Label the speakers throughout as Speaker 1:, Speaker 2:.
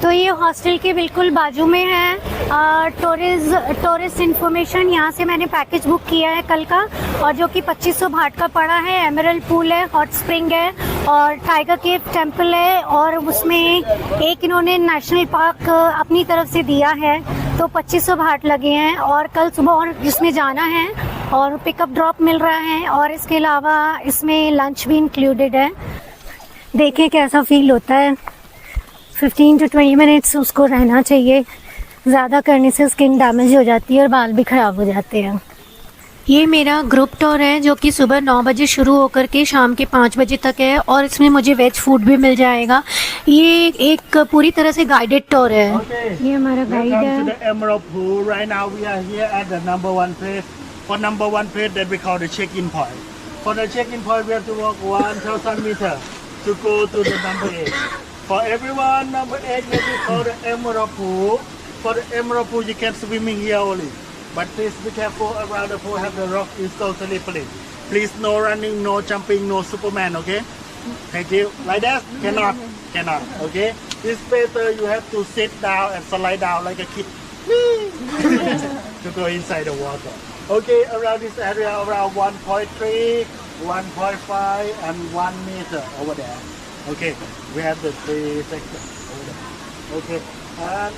Speaker 1: तो ये हॉस्टल के बिल्कुल बाजू में है। टूरिस्ट इन्फॉर्मेशन यहाँ से मैंने पैकेज बुक किया है कल का, और जो कि 2500 भाट का पड़ा है। एमरल्ड पूल है, हॉट स्प्रिंग है और टाइगर केव टेम्पल है, और उसमें एक इन्होंने नेशनल पार्क अपनी तरफ से दिया है, तो 2500 भाट लगे हैं। और कल सुबह और जिसमें जाना है और पिकअप ड्रॉप मिल रहा है, और इसके अलावा इसमें लंच भी इंक्लूडेड है। देखें कैसा फील होता है। 15 to 20 मिनट्स उसको रहना चाहिए, ज़्यादा करने से स्किन डैमेज हो जाती है और बाल भी ख़राब हो जाते हैं। ये मेरा ग्रुप टूर है जो कि सुबह 9 बजे शुरू होकर के शाम के 5 बजे तक है, और इसमें मुझे वेज फूड भी मिल जाएगा। ये एक पूरी तरह से गाइडेड टूर है। ये हमारा गाइड है।
Speaker 2: Welcome to the Emerald Pool. Right now we are here at the number one place. For number one place that we call the check-in point. For the check-in point we have to walk 1,000 meters to go to the number 8. For everyone, number 8 that we call the Emerald Pool. For the Emerald Pool you can swimming here only. But please be careful around the pool have the rock is totally free. Please no running, no jumping, no Superman, okay? Thank you. Like that? Cannot. Okay? This better you have to sit down and slide down like a kid. To go inside the water. Okay, around this area around 1.3, 1.5 and 1 meter over there. Okay, we have the 3 sections over there. Okay, and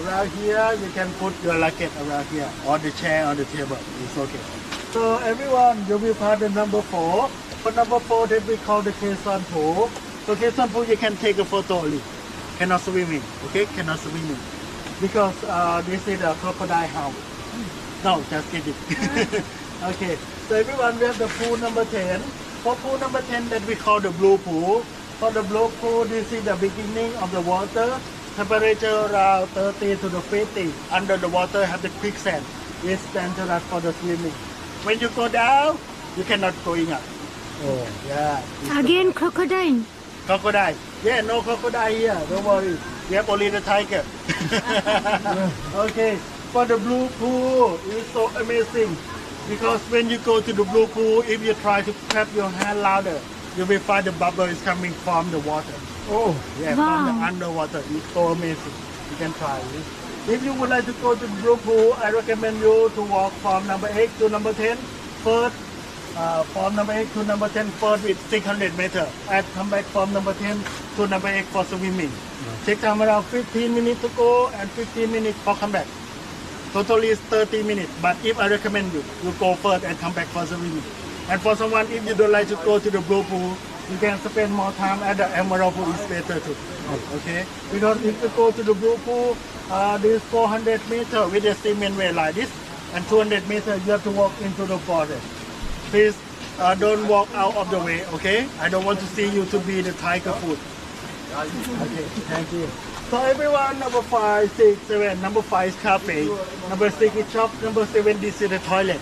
Speaker 2: around here you can put your luggage around here on the chair on the table. It's okay. So everyone, you will find the number 4. For number 4 that we call the Quezon Pool. So Quezon Pool you can take a photo only. Cannot swimming. Okay, cannot swimming. Because this is a crocodile house. No, just kidding. Okay, so everyone we have the pool number 10. For pool number 10 that we call the blue pool. For the blue pool, this is the beginning of the water. Temperature around 30 to the 50. Under the water have the quicksand. It's dangerous for the swimming. When you go down, you cannot going up. Oh, yeah.
Speaker 1: Again crocodile.
Speaker 2: Crocodile. Yeah, no crocodile here. Don't worry. We have only the tiger. Okay. For the blue pool, it's so amazing. Because when you go to the blue pool, if you try to clap your hand louder, you will find the bubble is coming from the water. Oh, yeah,
Speaker 1: Wow.
Speaker 2: from the underwater. It's so amazing. You can try it. If you would like to go to the blue pool, I recommend you to walk from number 8 to number 10 first. From number 8 to number 10 first with 600 meters. And come back from number 10 to number 8 for swimming. Take time around 15 minutes to go and 15 minutes for come back. Totally is 30 minutes. But if I recommend you, you go first and come back for swimming. And for someone, if you don't like to go to the blue pool, you can spend more time at the Emerald Pool. It's better too. Okay? Because if you go to the blue pool, this 400 meters with a cement way like this, and 200 meters you have to walk into the forest. Please don't walk out of the way, okay? I don't want to see you to be the tiger food. Okay, thank you. So everyone, number 5, 6, 7. Number 5 is cafe. Number 6 is shop. Number 7, this is the toilet.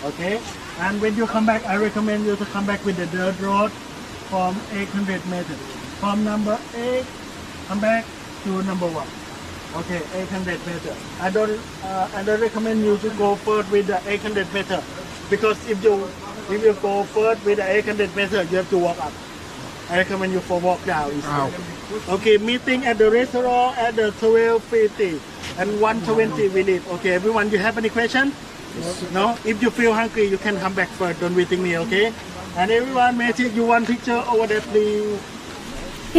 Speaker 2: Okay? And when you come back, I recommend you to come back with the dirt road from 800 meters. From number 8, come back to number 1. Okay, 800 meters. I don't recommend you to go first with the 800 meters, because if you go first with the 800 meters, you have to walk up. I recommend you for walk down. Okay, meeting at the restaurant at the 12:50 and 1:20 we leave. Okay, everyone, you have any question? No? If you feel hungry, you can come back first. Don't waiting me, okay? And everyone, may I take you one picture over there, please?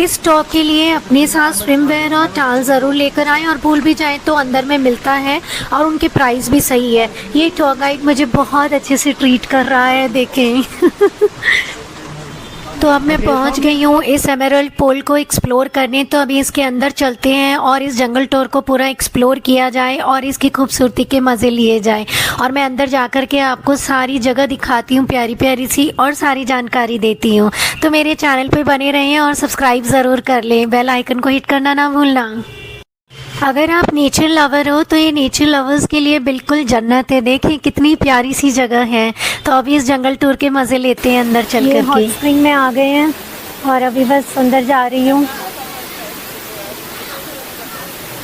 Speaker 1: इस Tor के लिए अपने साथ swimwear और टाल ज़रूर लेकर आएँ, और भूल भी जाएँ तो अंदर में मिलता है, और उनके प्राइस भी सही है। ये टूर गाइड मुझे बहुत अच्छे से ट्रीट कर रहा है, देखें। तो अब मैं पहुंच गई हूँ इस एमरल्ड पूल को एक्सप्लोर करने। तो अभी इसके अंदर चलते हैं और इस जंगल टूर को पूरा एक्सप्लोर किया जाए और इसकी खूबसूरती के मज़े लिए जाए। और मैं अंदर जाकर के आपको सारी जगह दिखाती हूँ, प्यारी प्यारी सी, और सारी जानकारी देती हूँ। तो मेरे चैनल पे बने रहें और सब्सक्राइब ज़रूर कर लें, बेल आइकन को हिट करना ना भूलना। अगर आप नेचर लवर हो तो ये नेचर लवर्स के लिए बिल्कुल जन्नत है। देखें कितनी प्यारी सी जगह है। तो अभी इस जंगल टूर के मज़े लेते हैं अंदर चल कर के। हॉट स्प्रिंग में आ गए हैं और अभी बस अंदर जा रही हूँ।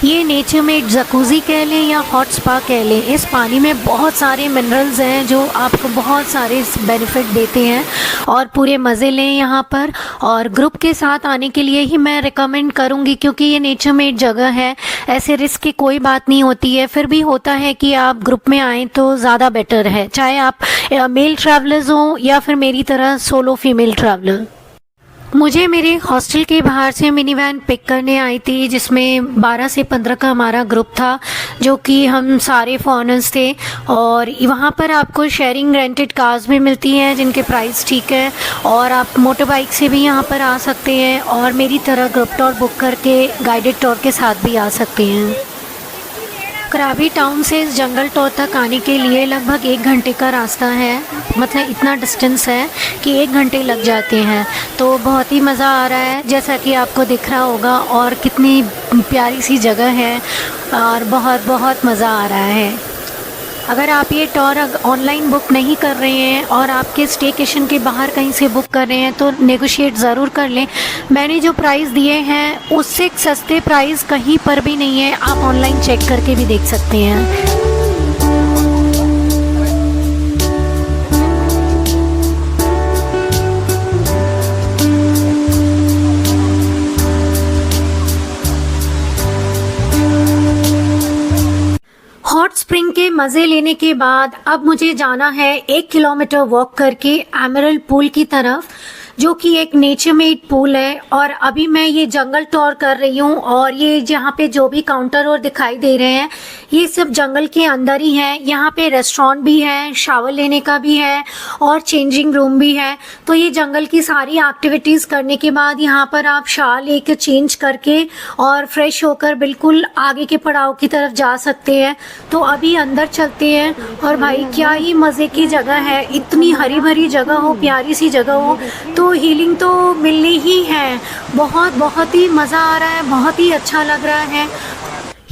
Speaker 1: ये नेचर मेड जकूज़ी कह लें या हॉट स्पा कह लें, इस पानी में बहुत सारे मिनरल्स हैं जो आपको बहुत सारे बेनिफिट देते हैं और पूरे मज़े लें यहाँ पर। और ग्रुप के साथ आने के लिए ही मैं रिकमेंड करूँगी, क्योंकि ये नेचर मेड जगह है, ऐसे रिस्क की कोई बात नहीं होती है। फिर भी होता है कि आप ग्रुप में आएँ तो ज़्यादा बेटर है, चाहे आप मेल ट्रैवलर्स हों या फिर मेरी तरह सोलो फीमेल ट्रैवलर। मुझे मेरे हॉस्टल के बाहर से मिनी वैन पिक करने आई थी, जिसमें 12 से 15 का हमारा ग्रुप था, जो कि हम सारे फॉरेनर्स थे। और वहाँ पर आपको शेयरिंग रेंटेड कार्स भी मिलती हैं जिनके प्राइस ठीक है, और आप मोटर बाइक से भी यहाँ पर आ सकते हैं और मेरी तरह ग्रुप टूर बुक करके गाइडेड टूर के साथ भी आ सकते हैं। कराबी टाउन से इस जंगल टूर तक आने के लिए लगभग 1 घंटे का रास्ता है, मतलब इतना डिस्टेंस है कि 1 घंटे लग जाते हैं। तो बहुत ही मज़ा आ रहा है, जैसा कि आपको दिख रहा होगा, और कितनी प्यारी सी जगह है और बहुत बहुत मज़ा आ रहा है। अगर आप ये टूर ऑनलाइन बुक नहीं कर रहे हैं और आपके स्टेकेशन के बाहर कहीं से बुक कर रहे हैं तो नेगोशिएट ज़रूर कर लें। मैंने जो प्राइस दिए हैं उससे सस्ते प्राइस कहीं पर भी नहीं है, आप ऑनलाइन चेक करके भी देख सकते हैं। हॉट स्प्रिंग के मज़े लेने के बाद अब मुझे जाना है 1 किलोमीटर वॉक करके एमरल्ड पूल की तरफ, जो कि एक नेचर मेड पूल है। और अभी मैं ये जंगल टूर कर रही हूँ, और ये जहाँ पे जो भी काउंटर और दिखाई दे रहे हैं ये सब जंगल के अंदर ही है। यहाँ पे रेस्टोरेंट भी है, शावर लेने का भी है और चेंजिंग रूम भी है। तो ये जंगल की सारी एक्टिविटीज़ करने के बाद यहाँ पर आप शावर लेकर चेंज करके और फ्रेश होकर बिल्कुल आगे के पड़ाव की तरफ जा सकते हैं। तो अभी अंदर चलते हैं। और भाई क्या ही मज़े की जगह है, इतनी हरी भरी जगह हो, प्यारी सी जगह हो, तो हीलिंग तो मिलनी ही है। बहुत ही मज़ा आ रहा है, बहुत ही अच्छा लग रहा है।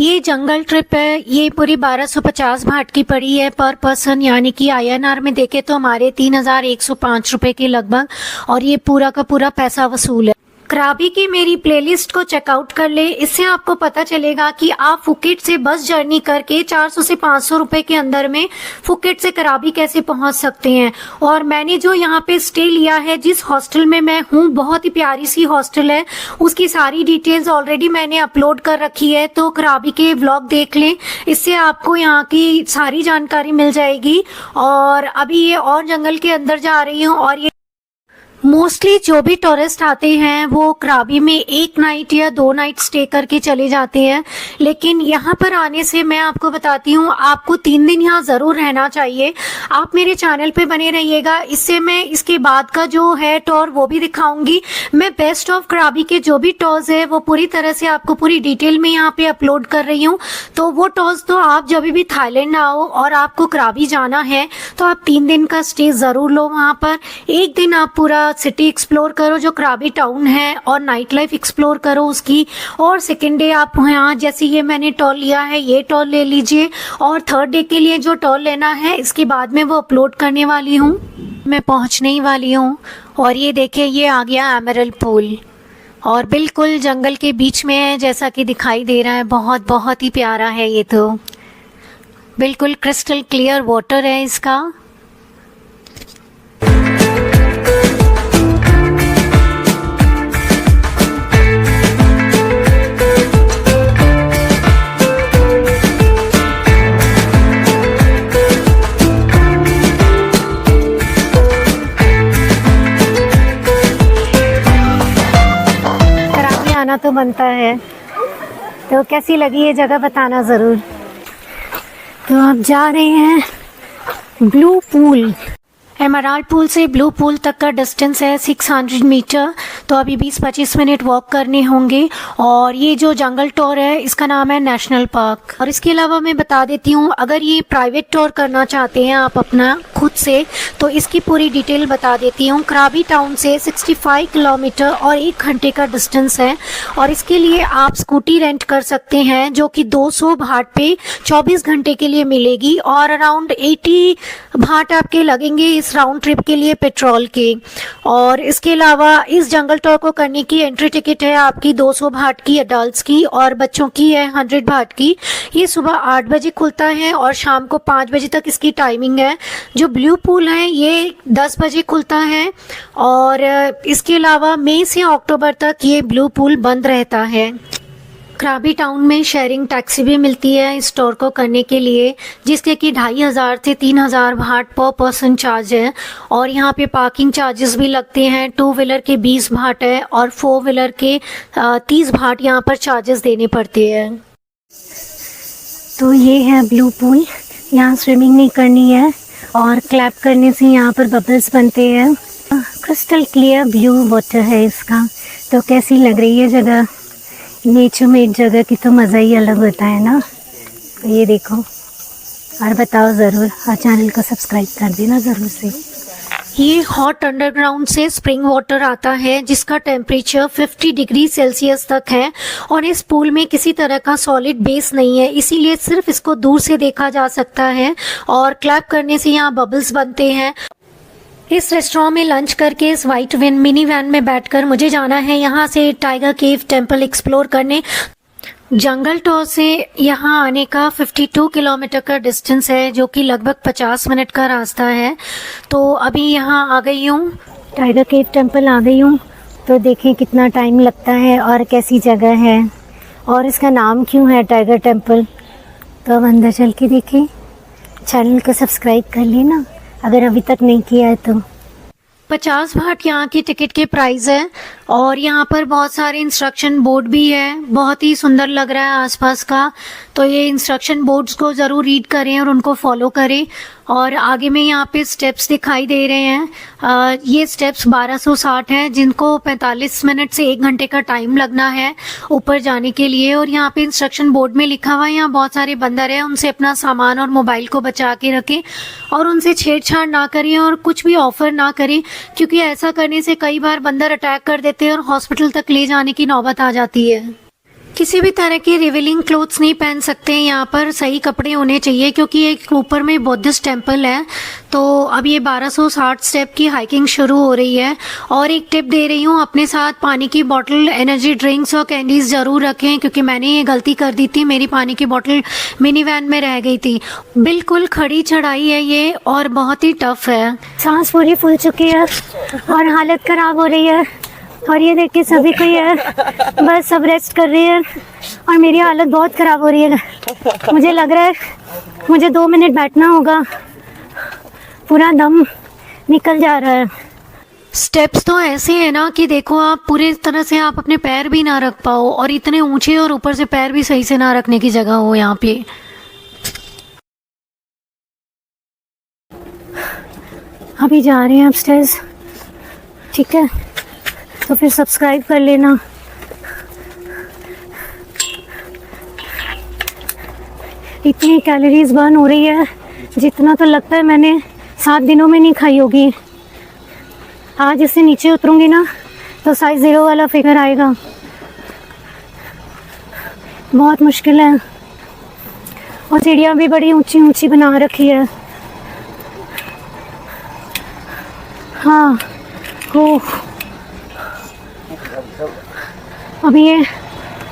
Speaker 1: ये जंगल ट्रिप है, ये पूरी 1250 भाट की पड़ी है पर पर्सन, यानी कि INR में देखे तो हमारे 3105 रुपये के लगभग, और ये पूरा का पूरा पैसा वसूल है। कराबी की मेरी प्लेलिस्ट को चेकआउट कर ले, इससे आपको पता चलेगा कि आप फुकेट से बस जर्नी करके 400 से 500 रुपए के अंदर में फुकेट से कराबी कैसे पहुंच सकते हैं। और मैंने जो यहाँ पे स्टे लिया है, जिस हॉस्टल में मैं हूँ, बहुत ही प्यारी सी हॉस्टल है, उसकी सारी डिटेल्स ऑलरेडी मैंने अपलोड कर रखी है, तो कराबी के व्लॉग देख लें, इससे आपको यहाँ की सारी जानकारी मिल जाएगी। और अभी ये और जंगल के अंदर जा रही हूँ, और ये मोस्टली जो भी टूरिस्ट आते हैं वो कराबी में 1 नाइट या 2 नाइट स्टे करके चले जाते हैं, लेकिन यहाँ पर आने से मैं आपको बताती हूँ, आपको 3 दिन यहाँ ज़रूर रहना चाहिए। आप मेरे चैनल पे बने रहिएगा, इससे मैं इसके बाद का जो है टूर वो भी दिखाऊंगी। मैं बेस्ट ऑफ कराबी के जो भी टूर्स है वो पूरी तरह से आपको पूरी डिटेल में यहाँ पे अपलोड कर रही हूँ। तो वो टूर्स तो आप जब भी थाईलैंड आओ और आपको कराबी जाना है तो आप 3 दिन का स्टे ज़रूर लो वहाँ पर। 1 दिन आप पूरा सिटी एक्सप्लोर करो जो कराबी टाउन है, और नाइट लाइफ एक्सप्लोर करो उसकी, और सेकेंड डे आप यहाँ जैसे ये मैंने टूर लिया है ये टूर ले लीजिए, और थर्ड डे के लिए जो टूर लेना है इसके बाद में वो अपलोड करने वाली हूँ, मैं पहुँचने ही वाली हूँ। और ये देखिए ये आ गया एमरल्ड पूल, और बिल्कुल जंगल के बीच में है जैसा कि दिखाई दे रहा है। बहुत ही प्यारा है, ये तो बिल्कुल क्रिस्टल क्लियर वाटर है इसका। आना तो बनता है, तो कैसी लगी ये जगह बताना ज़रूर। तो आप जा रहे हैं ब्लू पूल। एमराल्ड पूल से ब्लू पूल तक का डिस्टेंस है 600 मीटर, तो अभी 20-25 मिनट वॉक करने होंगे। और ये जो जंगल टूर है इसका नाम है नेशनल पार्क। और इसके अलावा मैं बता देती हूँ, अगर ये प्राइवेट टूर करना चाहते हैं आप अपना खुद से, तो इसकी पूरी डिटेल बता देती हूँ। कराबी टाउन से 65 किलोमीटर और 1 घंटे का डिस्टेंस है और इसके लिए आप स्कूटी रेंट कर सकते हैं जो कि 200 भाट पे 24 घंटे के लिए मिलेगी और अराउंड 80 भाट आपके लगेंगे इस राउंड ट्रिप के लिए पेट्रोल के। और इसके अलावा इस जंगल टूर को करने की एंट्री टिकट है आपकी 200 भाट की अडल्ट्स की और बच्चों की है 100 भाट की। ये सुबह 8 बजे खुलता है और शाम को 5 बजे तक इसकी टाइमिंग है। जो ब्लू पूल है ये 10 बजे खुलता है और इसके अलावा मई से अक्टूबर तक ये ब्लू पूल बंद रहता है। कराबी टाउन में शेयरिंग टैक्सी भी मिलती है इस टूर को करने के लिए, जिसके कि 2500 से 3000 भाट पर पर्सन चार्ज है और यहाँ पे पार्किंग चार्जेस भी लगते हैं। 2 व्हीलर के 20 भाट है और 4 व्हीलर के 30 भाट यहाँ पर चार्जेस देने पड़ते हैं। तो ये है ब्लू पूल, यहाँ स्विमिंग नहीं करनी है और क्लैप करने से यहाँ पर बबल्स बनते हैं। क्रिस्टल क्लियर ब्लू वाटर है इसका। तो कैसी लग रही है जगह? नेचर में जगह की तो मज़ा ही अलग होता है ना। तो ये देखो और बताओ ज़रूर और चैनल को सब्सक्राइब कर देना ज़रूर से। ये हॉट अंडरग्राउंड से स्प्रिंग वाटर आता है जिसका टेम्परेचर 50 डिग्री सेल्सियस तक है और इस पूल में किसी तरह का सॉलिड बेस नहीं है, इसीलिए सिर्फ इसको दूर से देखा जा सकता है और क्लैप करने से यहाँ बबल्स बनते हैं। इस रेस्टोरेंट में लंच करके इस वाइट मिनी वैन में बैठकर मुझे जाना है यहाँ से टाइगर केव टेम्पल एक्सप्लोर करने। जंगल टूर से यहाँ आने का 52 किलोमीटर का डिस्टेंस है जो कि लगभग 50 मिनट का रास्ता है। तो अभी यहाँ आ गई हूँ, टाइगर केव टेम्पल आ गई हूँ। तो देखें कितना टाइम लगता है और कैसी जगह है और इसका नाम क्यों है टाइगर टेम्पल। तो अब अंदर चल के देखें। चैनल को सब्सक्राइब कर लेना अगर अभी तक नहीं किया है तो। 50 भाट यहाँ की टिकट के प्राइस है और यहाँ पर बहुत सारे इंस्ट्रक्शन बोर्ड भी है। बहुत ही सुंदर लग रहा है आसपास का। तो ये इंस्ट्रक्शन बोर्ड्स को ज़रूर रीड करें और उनको फॉलो करें। और आगे में यहाँ पे स्टेप्स दिखाई दे रहे हैं। ये स्टेप्स 1260 हैं जिनको 45 मिनट से 1 घंटे का टाइम लगना है ऊपर जाने के लिए। और यहाँ पे इंस्ट्रक्शन बोर्ड में लिखा हुआ है यहाँ बहुत सारे बंदर हैं, उनसे अपना सामान और मोबाइल को बचा के रखें और उनसे छेड़छाड़ ना करें और कुछ भी ऑफर ना करें, क्योंकि ऐसा करने से कई बार बंदर अटैक कर देते हैं और हॉस्पिटल तक ले जाने की नौबत आ जाती है। किसी भी तरह के रिवीलिंग क्लोथ्स नहीं पहन सकते हैं, यहाँ पर सही कपड़े होने चाहिए क्योंकि एक ऊपर में बुद्धिस्ट टेम्पल है। तो अब ये 1260 स्टेप की हाइकिंग शुरू हो रही है। और एक टिप दे रही हूँ, अपने साथ पानी की बोतल, एनर्जी ड्रिंक्स और कैंडीज ज़रूर रखें क्योंकि मैंने ये गलती कर दी थी, मेरी पानी की बोतल मिनी वैन में रह गई थी। बिल्कुल खड़ी चढ़ाई है ये और बहुत ही टफ है। सांस पूरी फूल चुकी है और हालत ख़राब हो रही है और ये देख के सभी को ये बस सब रेस्ट कर रही है और मेरी हालत बहुत ख़राब हो रही है। मुझे लग रहा है मुझे 2 मिनट बैठना होगा, पूरा दम निकल जा रहा है। स्टेप्स तो ऐसे हैं ना कि देखो आप पूरे तरह से आप अपने पैर भी ना रख पाओ और इतने ऊंचे और ऊपर से पैर भी सही से ना रखने की जगह हो यहाँ पे। अभी जा रहे हैं अपस्टेयर्स, ठीक है? तो फिर सब्सक्राइब कर लेना। इतनी कैलोरीज बर्न हो रही है जितना तो लगता है मैंने 7 दिनों में नहीं खाई होगी। आज इससे नीचे उतरूंगी ना तो साइज 0 वाला फिगर आएगा। बहुत मुश्किल है और सीढ़ियाँ भी बड़ी ऊंची ऊंची बना रखी है। हाँ, ओह, अभी ये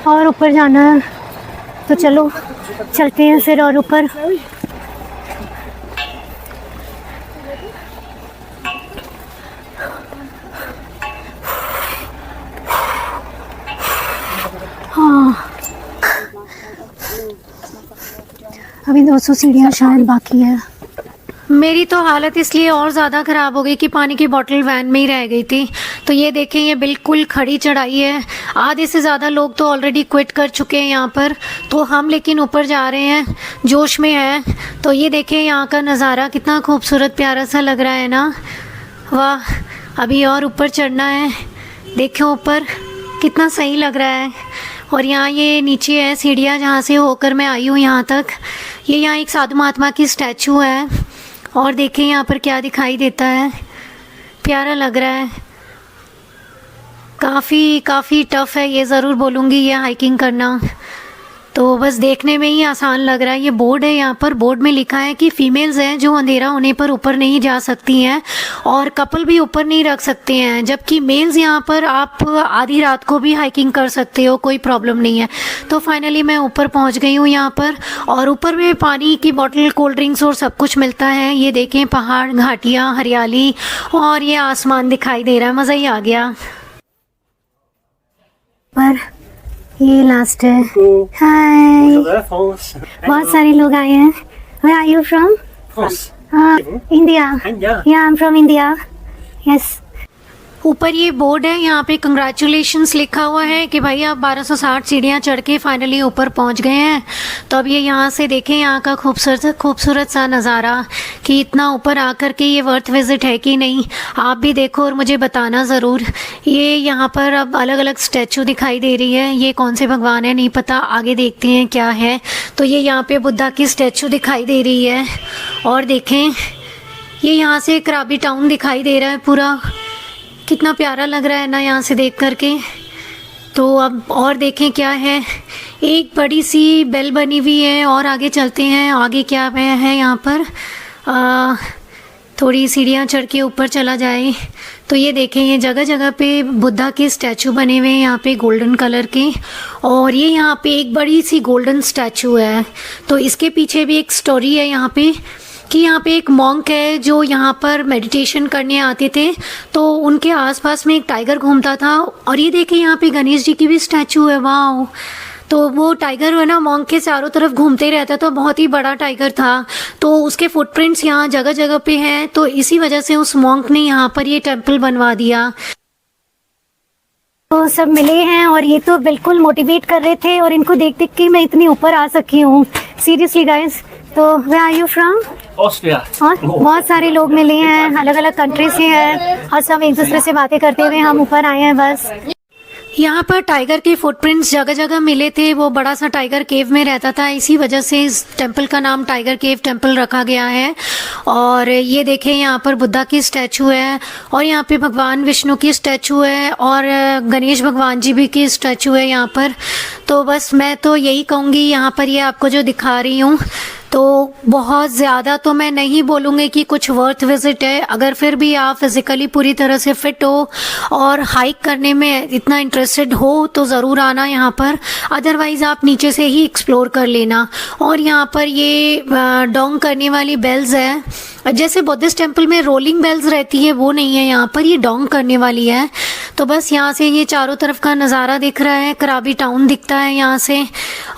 Speaker 1: और ऊपर जाना है तो चलो चलते हैं फिर और ऊपर। हाँ, अभी 200 सीढ़ियाँ शायद बाकी है। मेरी तो हालत इसलिए और ज़्यादा ख़राब हो गई कि पानी की बोतल वैन में ही रह गई थी। तो ये देखें, ये बिल्कुल खड़ी चढ़ाई है। आधे से ज़्यादा लोग तो ऑलरेडी क्विट कर चुके हैं यहाँ पर, तो हम लेकिन ऊपर जा रहे हैं, जोश में हैं। तो ये देखें यहाँ का नज़ारा कितना खूबसूरत प्यारा सा लग रहा है ना। वाह, अभी और ऊपर चढ़ना है। देखो ऊपर कितना सही लग रहा है। और यहाँ ये नीचे है सीढ़ियाँ जहाँ से होकर मैं आई हूँ यहाँ तक। ये यहाँ एक साधु महात्मा की स्टैचू है और देखें यहाँ पर क्या दिखाई देता है, प्यारा लग रहा है। काफ़ी टफ़ है ये ज़रूर बोलूँगी ये हाइकिंग करना, तो बस देखने में ही आसान लग रहा है। ये बोर्ड है, यहाँ पर बोर्ड में लिखा है कि फीमेल्स हैं जो अंधेरा होने पर ऊपर नहीं जा सकती हैं और कपल भी ऊपर नहीं रख सकते हैं, जबकि मेल्स यहाँ पर आप आधी रात को भी हाइकिंग कर सकते हो, कोई प्रॉब्लम नहीं है। तो फाइनली मैं ऊपर पहुँच गई हूँ यहाँ पर, और ऊपर में पानी की बोतल, कोल्ड ड्रिंक्स और सब कुछ मिलता है। ये देखें पहाड़, घाटियाँ, हरियाली और ये आसमान दिखाई दे रहा है, मज़ा ही आ गया। पर ये लास्ट है। हाय, बहुत सारे लोग आए हैं। Where are you from? India. Yeah, I'm from India. Yes. ऊपर ये बोर्ड है, यहाँ पे कंग्रेचुलेशंस लिखा हुआ है कि भाई आप 1260 सीढ़ियाँ चढ़ के फाइनली ऊपर पहुँच गए हैं। तो अब ये यहाँ से देखें यहाँ का खूबसूरत सा नज़ारा कि इतना ऊपर आकर के ये वर्थ विजिट है कि नहीं। आप भी देखो और मुझे बताना ज़रूर। ये यहाँ पर अब अलग अलग स्टैचू दिखाई दे रही है, ये कौन से भगवान है नहीं पता, आगे देखते हैं क्या है। तो ये यहाँ पे बुद्धा की स्टैचू दिखाई दे रही है, और देखें ये यहाँ से कराबी टाउन दिखाई दे रहा है पूरा, कितना प्यारा लग रहा है ना यहाँ से देख करके। तो अब और देखें क्या है, एक बड़ी सी बेल बनी हुई है, और आगे चलते हैं आगे क्या है यहाँ पर। थोड़ी सीढ़ियाँ चढ़ के ऊपर चला जाए तो ये देखें ये जगह जगह पे बुद्धा के स्टैचू बने हुए हैं यहाँ पे गोल्डन कलर के, और ये यहाँ पे एक बड़ी सी गोल्डन स्टैचू है। तो इसके पीछे भी एक स्टोरी है यहाँ पे कि यहाँ पे एक मॉन्क है जो यहाँ पर मेडिटेशन करने आते थे, तो उनके आसपास में एक टाइगर घूमता था। और ये देखें यहाँ पे गणेश जी की भी स्टैचू है, वाह। तो वो टाइगर है ना मॉन्क के चारों तरफ घूमते रहता था, बहुत ही बड़ा टाइगर था। तो उसके फुटप्रिंट्स यहाँ जगह जगह पे हैं, तो इसी वजह से उस मॉन्क ने यहाँ पर ये टेम्पल बनवा दिया। तो सब मिले हैं और ये तो बिल्कुल मोटिवेट कर रहे थे, और इनको देख देख के मैं इतनी ऊपर आ सकी हूँ, सीरियसली गाइस। तो where are you from?
Speaker 2: Austria.
Speaker 1: और बहुत सारे लोग मिले हैं, अलग अलग कंट्री से हैं, और सब एक दूसरे से बातें करते हुए हम ऊपर आए हैं बस। यहाँ पर टाइगर के फुटप्रिंट्स जगह जगह मिले थे, वो बड़ा सा टाइगर केव में रहता था, इसी वजह से इस टेंपल का नाम टाइगर केव टेंपल रखा गया है। और ये देखें यहाँ पर बुद्धा की स्टैचू है, और यहाँ पे भगवान विष्णु की स्टैचू है, और गणेश भगवान जी भी की स्टैचू है यहाँ पर। तो बस मैं तो यही कहूँगी, यहाँ पर ये आपको जो दिखा रही हूँ तो बहुत ज़्यादा तो मैं नहीं बोलूँगी कि कुछ वर्थ विजिट है। अगर फिर भी आप फिज़िकली पूरी तरह से फिट हो और हाइक करने में इतना इंटरेस्टेड हो तो ज़रूर आना यहाँ पर, अदरवाइज़ आप नीचे से ही एक्सप्लोर कर लेना। और यहाँ पर ये डोंग करने वाली बेल्स है, जैसे बुद्धिस्ट टेम्पल में रोलिंग बेल्स रहती है वो नहीं है, यहाँ पर ये डोंग करने वाली है। तो बस यहाँ से ये चारों तरफ का नज़ारा दिख रहा है, कराबी टाउन दिखता है यहाँ से,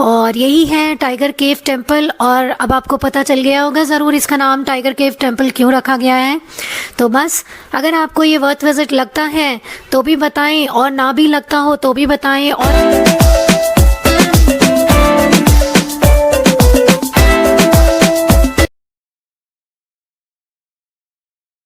Speaker 1: और यही है टाइगर केव टेम्पल। और अब आपको पता चल गया होगा ज़रूर इसका नाम टाइगर केव टेम्पल क्यों रखा गया है। तो बस अगर आपको ये वर्थ विजिट लगता है तो भी बताएं, और ना भी लगता हो तो भी बताएं। और